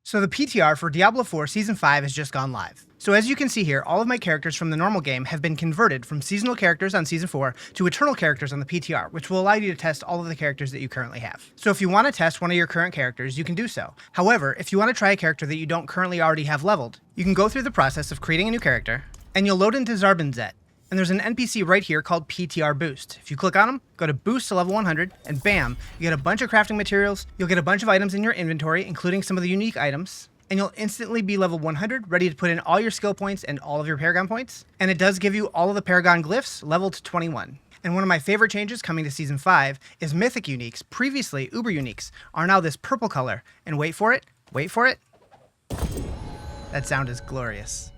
So the PTR for Diablo 4 Season 5 has just gone live. So as you can see here, all of my characters from the normal game have been converted from seasonal characters on Season 4 to eternal characters on the PTR, which will allow you to test all of the characters that you currently have. So if you want to test one of your current characters, you can do so. However, if you want to try a character that you don't currently already have leveled, you can go through the process of creating a new character, and you'll load into Rizarjay. And there's an NPC right here called PTR Boost. If you click on him, go to Boost to level 100, and bam, you get a bunch of crafting materials, you'll get a bunch of items in your inventory, including some of the unique items, and you'll instantly be level 100, ready to put in all your skill points and all of your Paragon points. And it does give you all of the Paragon glyphs leveled to 21. And one of my favorite changes coming to Season 5 is Mythic Uniques, previously Uber Uniques, are now this purple color. And wait for it. That sound is glorious.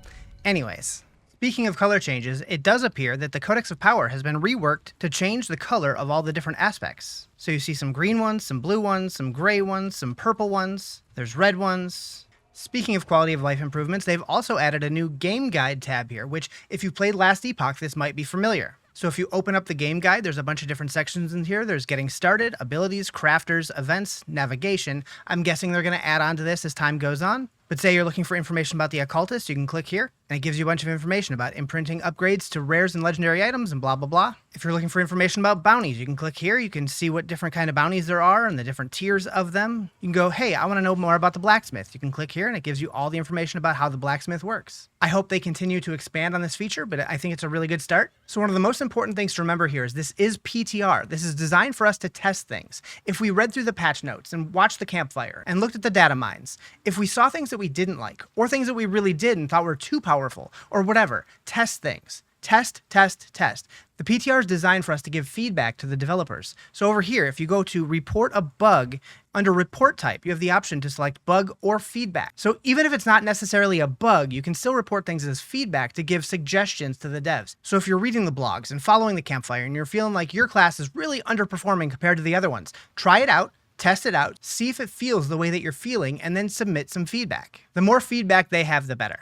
Anyways. Speaking of color changes, it does appear that the Codex of Power has been reworked to change the color of all the different aspects. So you see some green ones, some blue ones, some gray ones, some purple ones, there's red ones. Speaking of quality of life improvements, they've also added a new game guide tab here, which if you played Last Epoch, this might be familiar. So if you open up the game guide, there's a bunch of different sections in here. There's getting started, abilities, crafters, events, navigation. I'm guessing they're going to add on to this as time goes on. But say you're looking for information about the occultist, you can click here, and it gives you a bunch of information about imprinting upgrades to rares and legendary items and blah, blah, blah. If you're looking for information about bounties, you can click here. You can see what different kind of bounties there are and the different tiers of them. You can go, hey, I want to know more about the blacksmith. You can click here, and it gives you all the information about how the blacksmith works. I hope they continue to expand on this feature, but I think it's a really good start. So one of the most important things to remember here is this is PTR. This is designed for us to test things. If we read through the patch notes and watched the campfire and looked at the data mines, if we saw things that we didn't like, or things that we really did and thought were too powerful, or whatever, test things. Test. The PTR is designed for us to give feedback to the developers. So over here, if you go to report a bug, under report type, you have the option to select bug or feedback. So even if it's not necessarily a bug, you can still report things as feedback to give suggestions to the devs. So if you're reading the blogs and following the campfire and you're feeling like your class is really underperforming compared to the other ones, try it out. Test it out, see if it feels the way that you're feeling, and then submit some feedback. The more feedback they have, the better.